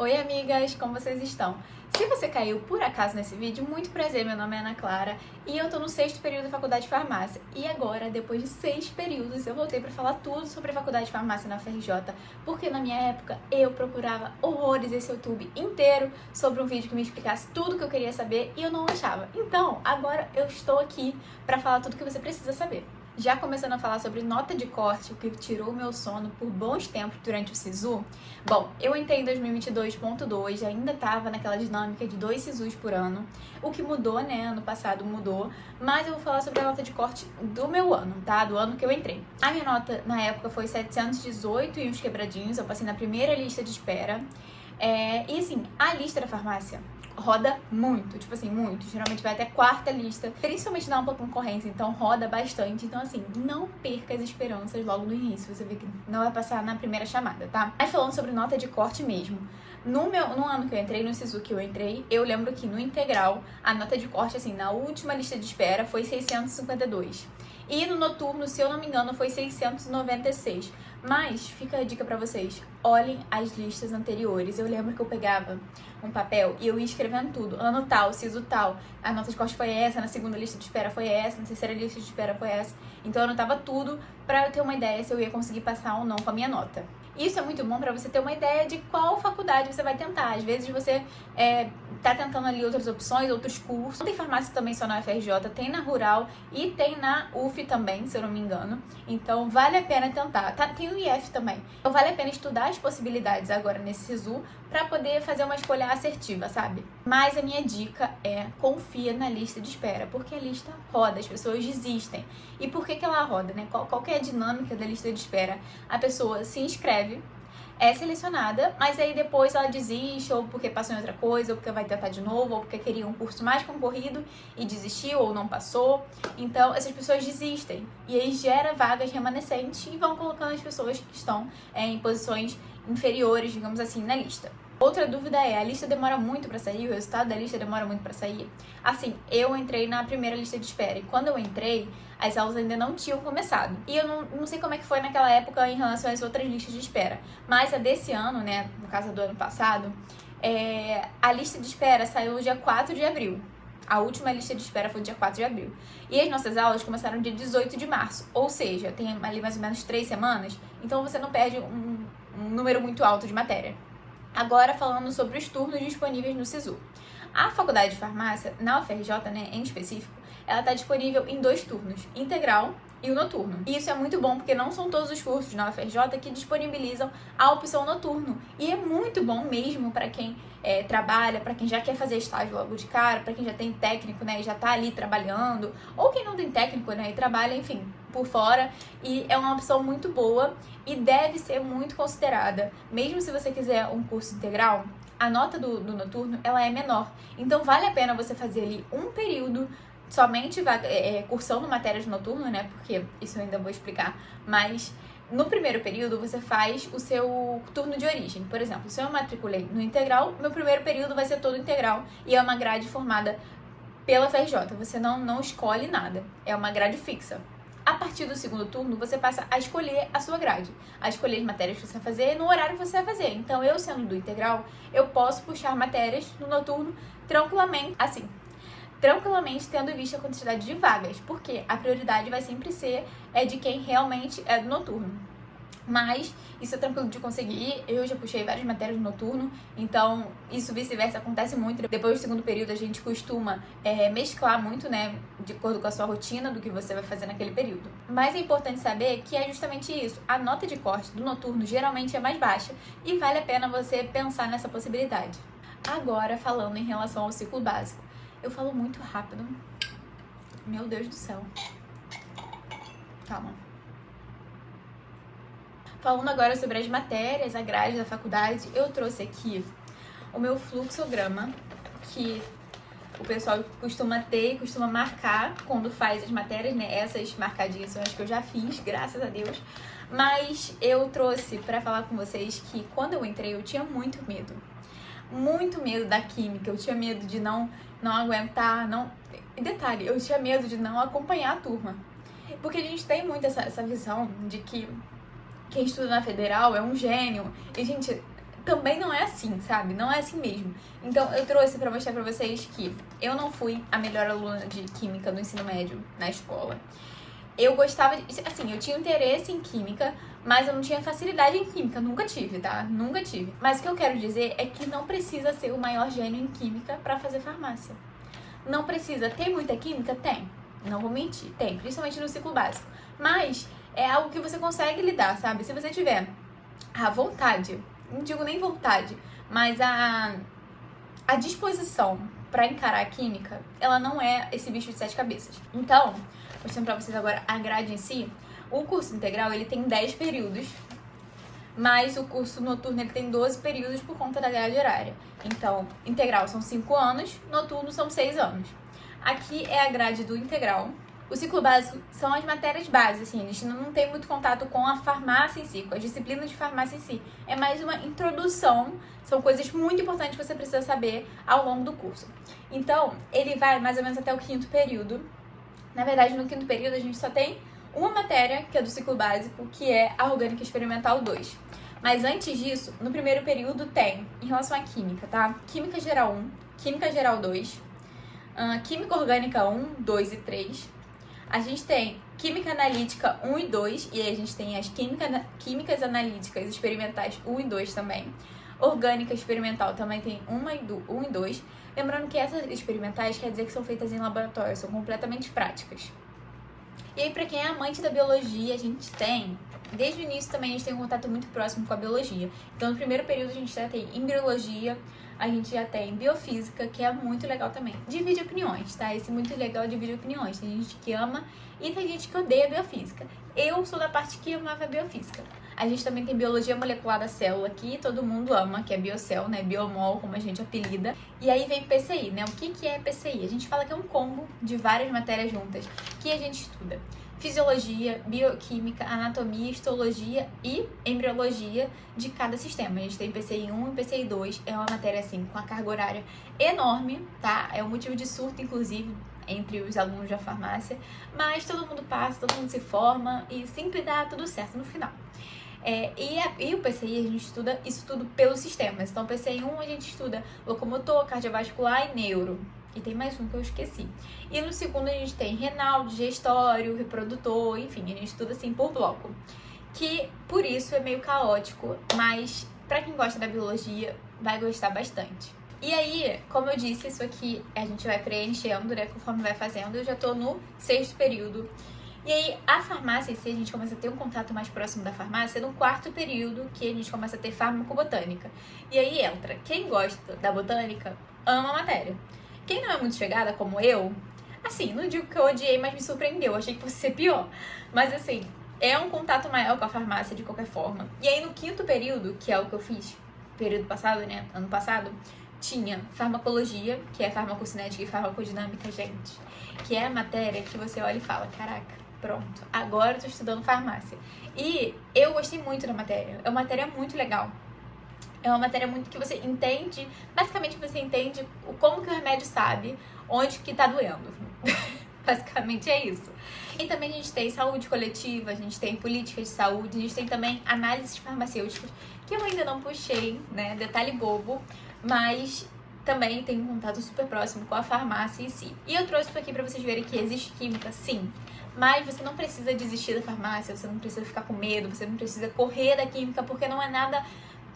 Oi amigas, como vocês estão? Se você caiu por acaso nesse vídeo, muito prazer, meu nome é Ana Clara e eu tô no 6º período da faculdade de farmácia. E agora, depois de 6 períodos, eu voltei pra falar tudo sobre a faculdade de farmácia na UFRJ, porque na minha época eu procurava horrores esse YouTube inteiro sobre um vídeo que me explicasse tudo que eu queria saber e eu não achava. Então, agora eu estou aqui pra falar tudo que você precisa saber. Já começando a falar sobre nota de corte, o que tirou o meu sono por bons tempos durante o SISU. Bom, eu entrei em 2022.2, ainda estava naquela dinâmica de 2 SISUs por ano. O que mudou, né? Ano passado mudou, mas eu vou falar sobre a nota de corte do meu ano, tá? Do ano que eu entrei. A minha nota na época foi 718 e uns quebradinhos, eu passei na primeira lista de espera. E assim, a lista da farmácia roda muito, tipo assim, muito. Geralmente vai até 4ª lista, principalmente na ampla concorrência, então roda bastante. Então assim, não perca as esperanças logo no início, você vê que não vai passar na primeira chamada, tá? Mas falando sobre nota de corte mesmo, no ano que eu entrei, no SISU que eu entrei, eu lembro que no integral, a nota de corte, assim, na última lista de espera foi 652. E no noturno, se eu não me engano, foi 696. Mas fica a dica pra vocês, olhem as listas anteriores. Eu lembro que eu pegava um papel e eu ia escrevendo tudo. Ano tal, SISU tal, a nota de corte foi essa, na segunda lista de espera foi essa, na terceira lista de espera foi essa. Então eu anotava tudo pra eu ter uma ideia se eu ia conseguir passar ou não com a minha nota. Isso é muito bom pra você ter uma ideia de qual faculdade você vai tentar. Às vezes você tá tentando ali outras opções, outros cursos. Tem farmácia também só na UFRJ, tem na Rural e tem na UF também, se eu não me engano. Então vale a pena tentar. Tem o IF também. Então vale a pena estudar as possibilidades agora nesse SISU pra poder fazer uma escolha assertiva, sabe? Mas a minha dica é confia na lista de espera, porque a lista roda, as pessoas desistem. E por que ela roda, né? Qual que é a dinâmica da lista de espera? A pessoa se inscreve, é selecionada, mas aí depois ela desiste, ou porque passou em outra coisa, ou porque vai tentar de novo, ou porque queria um curso mais concorrido e desistiu ou não passou. Então, essas pessoas desistem. E aí gera vagas remanescentes e vão colocando as pessoas que estão em posições inferiores, digamos assim, na lista. Outra dúvida é, a lista demora muito pra sair? O resultado da lista demora muito pra sair? Assim, eu entrei na primeira lista de espera e quando eu entrei, as aulas ainda não tinham começado. E eu não sei como é que foi naquela época em relação às outras listas de espera. Mas a desse ano, né, no caso do ano passado, a lista de espera saiu no dia 4 de abril. A última lista de espera foi dia 4 de abril. E as nossas aulas começaram dia 18 de março. Ou seja, tem ali mais ou menos 3 semanas. Então você não perde um número muito alto de matéria. Agora falando sobre os turnos disponíveis no SISU. A faculdade de farmácia, na UFRJ, né, em específico, ela está disponível em 2 turnos, integral e o noturno. E isso é muito bom porque não são todos os cursos na UFRJ que disponibilizam a opção noturno. E é muito bom mesmo para quem trabalha, para quem já quer fazer estágio logo de cara, para quem já tem técnico, né, e já está ali trabalhando, ou quem não tem técnico, né, e trabalha, enfim, por fora. E é uma opção muito boa e deve ser muito considerada. Mesmo se você quiser um curso integral, a nota do noturno ela é menor. Então vale a pena você fazer ali um período somente cursando matérias noturno, né? Porque isso eu ainda vou explicar. Mas no primeiro período você faz o seu turno de origem. Por exemplo, se eu matriculei no integral, meu primeiro período vai ser todo integral e é uma grade formada pela FRJ. Você não escolhe nada, é uma grade fixa. A partir do segundo turno, você passa a escolher a sua grade, a escolher as matérias que você vai fazer no horário que você vai fazer. Então, eu sendo do integral, eu posso puxar matérias no noturno tranquilamente, assim, tranquilamente tendo em vista a quantidade de vagas, porque a prioridade vai sempre ser de quem realmente é do noturno. Mas isso é tranquilo de conseguir, eu já puxei várias matérias no noturno, então isso vice-versa acontece muito. Depois do segundo período a gente costuma mesclar muito, né, de acordo com a sua rotina, do que você vai fazer naquele período. Mas é importante saber que é justamente isso, a nota de corte do noturno geralmente é mais baixa e vale a pena você pensar nessa possibilidade. Agora falando em relação ao ciclo básico, eu falo muito rápido, meu Deus do céu, calma. Falando agora sobre as matérias, a grade da faculdade, eu trouxe aqui o meu fluxograma, que o pessoal costuma ter e costuma marcar quando faz as matérias, né? Essas marcadinhas são as que eu já fiz, graças a Deus. Mas eu trouxe para falar com vocês que quando eu entrei eu tinha muito medo da química, eu tinha medo de não aguentar, E detalhe, eu tinha medo de não acompanhar a turma. Porque a gente tem muito essa visão de que quem estuda na federal é um gênio. E, gente, também não é assim, sabe? Não é assim mesmo. Então, eu trouxe pra mostrar pra vocês que eu não fui a melhor aluna de química no ensino médio, na escola. Eu gostava de... Assim, eu tinha interesse em química, mas eu não tinha facilidade em química. Nunca tive, tá? Nunca tive. Mas o que eu quero dizer é que não precisa ser o maior gênio em química pra fazer farmácia. Não precisa ter muita química? Tem. Não vou mentir. Tem, principalmente no ciclo básico. Mas é algo que você consegue lidar, sabe? Se você tiver a vontade, não digo nem vontade, mas a disposição pra encarar a química, ela não é esse bicho de 7 cabeças. Então, mostrando pra vocês agora a grade em si, o curso integral, ele tem 10 períodos, mas o curso noturno, ele tem 12 períodos por conta da grade horária. Então, integral são 5 anos, noturno são 6 anos. Aqui é a grade do integral. O ciclo básico são as matérias básicas, assim, a gente não tem muito contato com a farmácia em si, com as disciplinas de farmácia em si. É mais uma introdução, são coisas muito importantes que você precisa saber ao longo do curso. Então, ele vai mais ou menos até o 5º período. Na verdade, no 5º período, a gente só tem uma matéria, que é do ciclo básico, que é a Orgânica Experimental 2. Mas antes disso, no 1º período tem, em relação à química, tá? Química Geral 1, Química Geral 2, Química Orgânica 1, 2 e 3. A gente tem Química Analítica 1 e 2, e aí a gente tem as Químicas Analíticas Experimentais 1 e 2 também. Orgânica Experimental também tem 1 e 2. Lembrando que essas experimentais quer dizer que são feitas em laboratório, são completamente práticas. E aí, pra quem é amante da biologia, a gente tem, desde o início também a gente tem um contato muito próximo com a biologia. Então, no 1º período a gente já tem embriologia, a gente já tem biofísica, que é muito legal também. Divide opiniões, tá? Esse muito legal divide opiniões. Tem gente que ama e tem gente que odeia biofísica. Eu sou da parte que amava biofísica. A gente também tem biologia molecular da célula, que todo mundo ama, que é biocel, né? Biomol, como a gente apelida. E aí vem PCI, né? O que é PCI? A gente fala que é um combo de várias matérias juntas que a gente estuda. Fisiologia, bioquímica, anatomia, histologia e embriologia de cada sistema. A gente tem PCI 1 e PCI 2, é uma matéria assim com a carga horária enorme, tá? É um motivo de surto, inclusive, entre os alunos da farmácia, mas todo mundo passa, todo mundo se forma e sempre dá tudo certo no final. E o PCI a gente estuda isso tudo pelos sistemas. Então, PCI 1 a gente estuda locomotor, cardiovascular e neuro. E tem mais um que eu esqueci. E no segundo a gente tem renal, digestório, reprodutor, enfim, a gente estuda assim por bloco. Que por isso é meio caótico, mas pra quem gosta da biologia vai gostar bastante. E aí, como eu disse, isso aqui a gente vai preenchendo, né, conforme vai fazendo. Eu já tô no 6º período. E aí, a farmácia em si, a gente começa a ter um contato mais próximo da farmácia no 4º período, que a gente começa a ter farmacobotânica. E aí entra, quem gosta da botânica, ama a matéria. Quem não é muito chegada, como eu, assim, não digo que eu odiei, mas me surpreendeu, achei que fosse ser pior. Mas assim, é um contato maior com a farmácia de qualquer forma. E aí, no 5º período, que é o que eu fiz período passado, né, ano passado, tinha farmacologia, que é farmacocinética e farmacodinâmica, gente. Que é a matéria que você olha e fala, caraca, pronto, agora eu tô estudando farmácia. E eu gostei muito da matéria, é uma matéria muito legal. É uma matéria muito que você entende, basicamente você entende como que o remédio sabe onde que tá doendo. Basicamente é isso. E também a gente tem saúde coletiva, a gente tem política de saúde, a gente tem também análises farmacêuticas, que eu ainda não puxei, né, detalhe bobo, mas também tem um contato super próximo com a farmácia em si. E eu trouxe isso aqui pra vocês verem que existe química, sim, mas você não precisa desistir da farmácia, você não precisa ficar com medo, você não precisa correr da química, porque não é nada,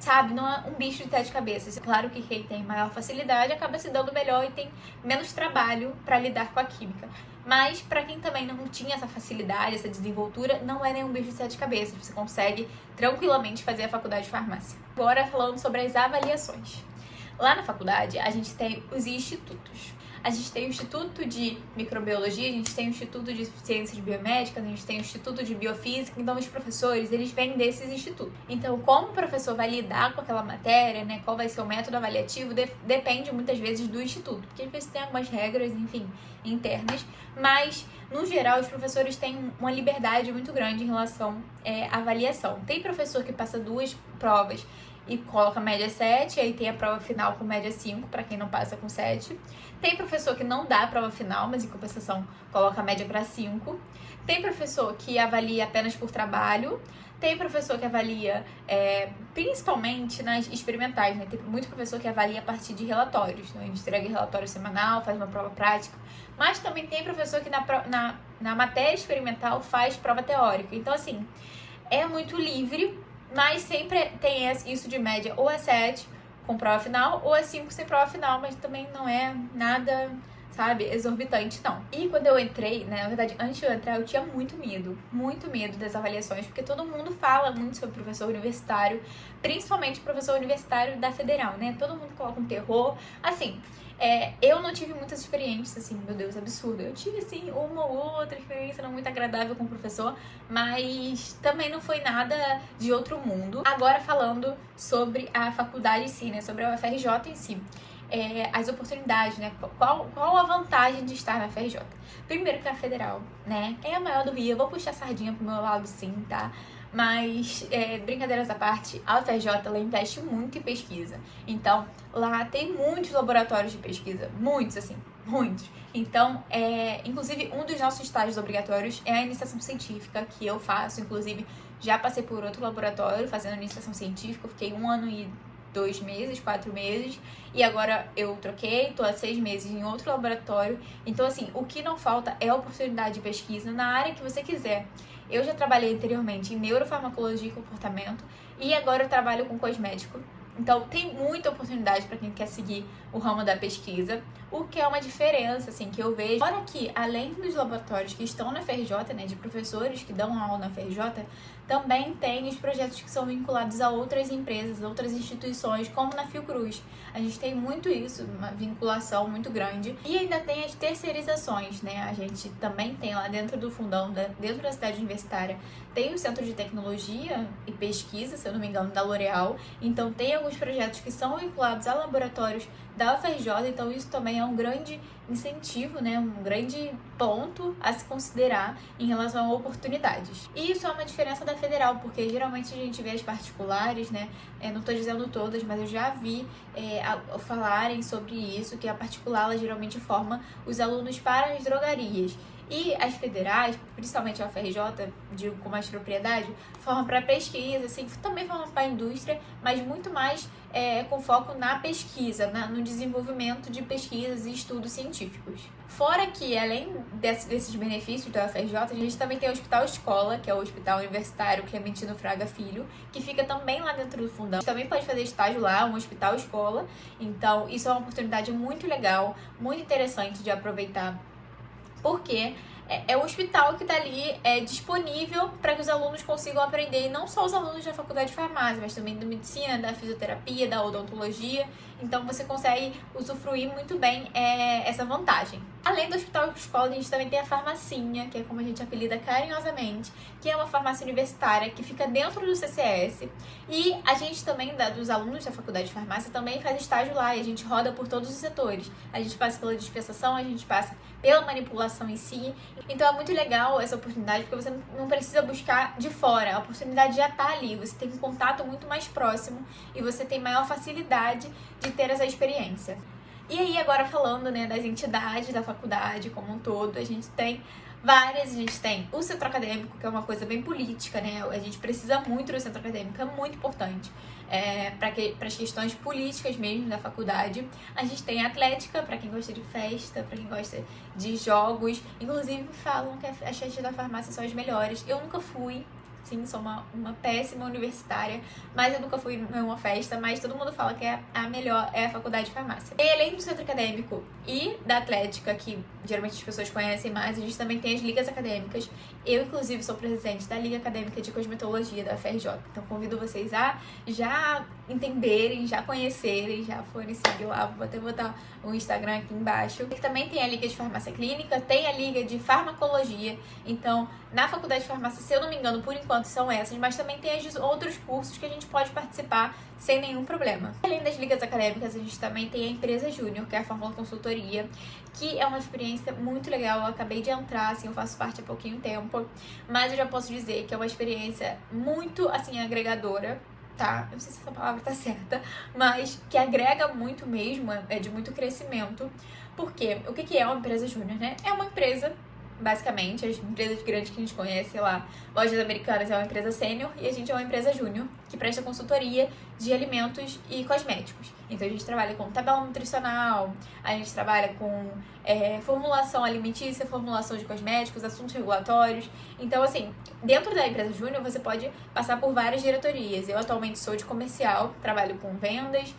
sabe, não é um bicho de 7 cabeças. Claro que quem tem maior facilidade acaba se dando melhor e tem menos trabalho pra lidar com a química. Mas pra quem também não tinha essa facilidade, essa desenvoltura, não é nenhum bicho de 7 cabeças. Você consegue tranquilamente fazer a faculdade de farmácia. Agora falando sobre as avaliações. Lá na faculdade, a gente tem os institutos. A gente tem o Instituto de Microbiologia, a gente tem o Instituto de Ciências Biomédicas, a gente tem o Instituto de Biofísica. Então, os professores, eles vêm desses institutos. Então, como o professor vai lidar com aquela matéria, né, qual vai ser o método avaliativo, depende muitas vezes do instituto. Porque às vezes tem algumas regras, enfim, internas. Mas, no geral, os professores têm uma liberdade muito grande em relação à avaliação. Tem professor que passa 2 provas e coloca média 7, aí tem a prova final com média 5, para quem não passa com 7. Tem professor que não dá a prova final, mas em compensação coloca a média para 5. Tem professor que avalia apenas por trabalho. Tem professor que avalia, principalmente nas experimentais, né? Tem muito professor que avalia a partir de relatórios, né? A gente entrega relatório semanal, faz uma prova prática, mas também tem professor que na matéria experimental faz prova teórica. Então, assim, é muito livre, mas sempre tem isso de média, ou é 7 com prova final, ou é 5 sem prova final, mas também não é nada, sabe, exorbitante, não. E quando eu entrei, né, na verdade, antes de eu entrar, eu tinha muito medo das avaliações, porque todo mundo fala muito sobre professor universitário, principalmente professor universitário da federal, né? Todo mundo coloca um terror. Assim, eu não tive muitas experiências, assim, meu Deus, absurdo. Eu tive, assim, uma ou outra experiência não muito agradável com o professor, mas também não foi nada de outro mundo. Agora falando sobre a faculdade em si, né, sobre a UFRJ em si. As oportunidades, né? Qual a vantagem de estar na FRJ? Primeiro que a federal, né? É a maior do Rio. Eu vou puxar a sardinha pro meu lado, sim, tá? Mas, brincadeiras à parte, a UFRJ, ela investe muito em pesquisa. Então, lá tem muitos laboratórios de pesquisa. Muitos, assim, muitos. Então, inclusive, um dos nossos estágios obrigatórios é a iniciação científica, que eu faço. Inclusive, já passei por outro laboratório fazendo iniciação científica. Eu fiquei 1 ano e 2 meses, 4 meses, e agora eu troquei, tô há 6 meses em outro laboratório. Então, assim, o que não falta é oportunidade de pesquisa na área que você quiser. Eu já trabalhei anteriormente em neurofarmacologia e comportamento, e agora eu trabalho com cosmético. Então, tem muita oportunidade para quem quer seguir o ramo da pesquisa, o que é uma diferença, assim, que eu vejo. Fora que, além dos laboratórios que estão na FRJ, né, de professores que dão aula na FRJ, também tem os projetos que são vinculados a outras empresas, outras instituições, como na Fiocruz. A gente tem muito isso, uma vinculação muito grande. E ainda tem as terceirizações, né? A gente também tem lá dentro do fundão, dentro da cidade universitária, tem o Centro de Tecnologia e Pesquisa, se eu não me engano, da L'Oréal. Então, tem alguns projetos que são vinculados a laboratórios da UFRJ, então isso também é um grande incentivo, né, um grande ponto a se considerar em relação a oportunidades. E isso é uma diferença da federal, porque geralmente a gente vê as particulares, né, não estou dizendo todas, mas eu já vi falarem sobre isso, que a particular ela geralmente forma os alunos para as drogarias. E as federais, principalmente a UFRJ, digo com mais propriedade, formam para pesquisa, assim, também formam para a indústria, mas muito mais com foco na pesquisa, no desenvolvimento de pesquisas e estudos científicos. Fora que, além desses benefícios da UFRJ, a gente também tem o Hospital Escola, que é o Hospital Universitário Clementino Fraga Filho, que fica também lá dentro do fundão. A gente também pode fazer estágio lá, um Hospital Escola. Então, isso é uma oportunidade muito legal, muito interessante de aproveitar, porque é o hospital que está ali disponível para que os alunos consigam aprender, e não só os alunos da faculdade de farmácia, mas também da medicina, da fisioterapia, da odontologia. Então você consegue usufruir muito bem essa vantagem. Além do hospital escola, a gente também tem a farmacinha, que é como a gente apelida carinhosamente, que é uma farmácia universitária que fica dentro do CCS. E a gente também, dos alunos da faculdade de farmácia, também faz estágio lá, e a gente roda por todos os setores. A gente passa pela dispensação, a gente passa pela manipulação em si. Então é muito legal essa oportunidade, porque você não precisa buscar de fora, a oportunidade já está ali, você tem um contato muito mais próximo e você tem maior facilidade de ter essa experiência. E aí, agora falando, né, das entidades da faculdade como um todo, a gente tem várias. A gente tem o centro acadêmico, que é uma coisa bem política, né? A gente precisa muito do centro acadêmico, é muito importante para as questões políticas mesmo da faculdade. A gente tem a atlética, para quem gosta de festa, para quem gosta de jogos. Inclusive, falam que as festas da farmácia são as melhores. Eu nunca fui. Sim, sou uma péssima universitária, mas eu nunca fui em uma festa, mas todo mundo fala que a melhor é a faculdade de farmácia. E além do centro acadêmico e da atlética, que geralmente as pessoas conhecem mais, a gente também tem as ligas acadêmicas. Eu, inclusive, sou presidente da Liga Acadêmica de Cosmetologia da UFRJ, então convido vocês a já entenderem, já conhecerem, já forem seguir lá. Vou até botar o Instagram aqui embaixo. E também tem a Liga de Farmácia Clínica, tem a Liga de Farmacologia. Então, na faculdade de farmácia, se eu não me engano, por enquanto são essas, mas também tem outros cursos que a gente pode participar sem nenhum problema. Além das ligas acadêmicas, a gente também tem a empresa Júnior, que é a Fórmula Consultoria, que é uma experiência muito legal. Eu acabei de entrar, assim, eu faço parte há pouquinho tempo, mas eu já posso dizer que é uma experiência muito, assim, agregadora, tá? Eu não sei se essa palavra tá certa, mas que agrega muito mesmo, é de muito crescimento. Porque o que é uma empresa júnior, né? É uma empresa basicamente. As empresas grandes que a gente conhece, sei lá, Lojas Americanas é uma empresa sênior e a gente é uma empresa júnior que presta consultoria de alimentos e cosméticos. Então a gente trabalha com tabela nutricional, a gente trabalha com formulação alimentícia, formulação de cosméticos, assuntos regulatórios. Então, assim, dentro da empresa júnior você pode passar por várias diretorias. Eu atualmente sou de comercial, trabalho com vendas,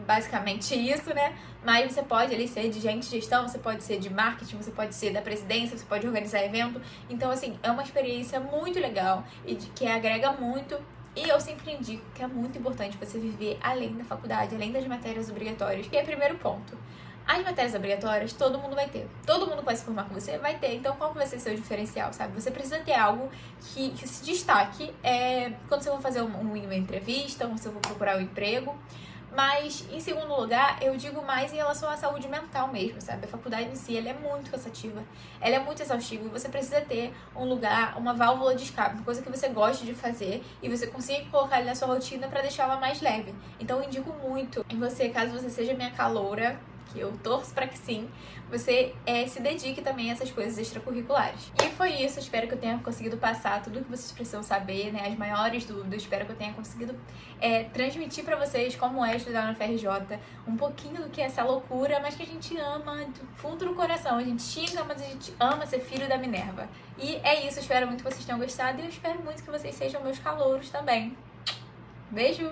basicamente isso, né? Mas você pode ali ser de gente de gestão, você pode ser de marketing, você pode ser da presidência, você pode organizar evento. Então, assim, é uma experiência muito legal e que agrega muito. E eu sempre indico que é muito importante você viver além da faculdade, além das matérias obrigatórias. E é o primeiro ponto. As matérias obrigatórias, todo mundo vai ter. Todo mundo que vai se formar com você vai ter. Então, qual que vai ser seu diferencial, sabe? Você precisa ter algo que se destaque quando você for fazer uma entrevista, ou se eu for procurar um emprego. Mas, em segundo lugar, eu digo mais em relação à saúde mental mesmo, sabe? A faculdade em si, ela é muito cansativa, ela é muito exaustiva e você precisa ter um lugar, uma válvula de escape, uma coisa que você goste de fazer e você consiga colocar ali na sua rotina pra deixá-la mais leve. Então, eu indico muito em você, caso você seja minha caloura, que eu torço pra que sim, você se dedique também a essas coisas extracurriculares. E foi isso, espero que eu tenha conseguido passar tudo o que vocês precisam saber, né, as maiores dúvidas, espero que eu tenha conseguido transmitir pra vocês como é estudar na FRJ, um pouquinho do que é essa loucura, mas que a gente ama do fundo do coração, a gente xinga, mas a gente ama ser filho da Minerva. E é isso, espero muito que vocês tenham gostado e eu espero muito que vocês sejam meus calouros também. Beijo!